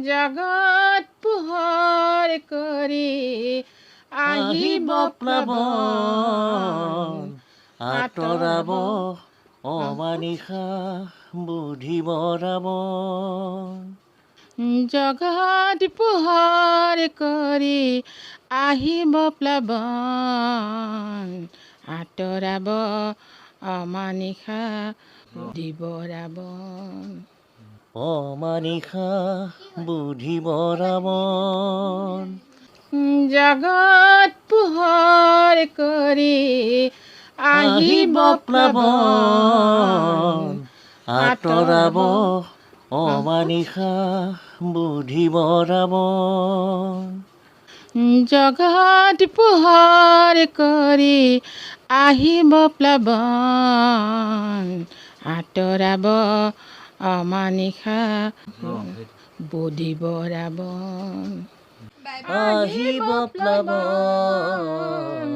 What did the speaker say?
জগত পোহৰ কৰি আহিব প্লাৱন আঁতৰাব অমানিশা বুধিব ৰাৱণ জগত পোহৰ কৰি আহিব প্লাৱন আঁতৰাব অমানিশা বুধিব ৰাৱণ অমানিশা বুধিব ৰাৱণ জগত পোহৰ কৰি আহিব প্লাৱন আঁতৰাব অমানিশা বুধিব ৰাৱণ জগত পোহৰ কৰি আহিব প্লাৱন আঁতৰাব অমানিশা বুধিব ৰাৱণ আহিব প্লাৱন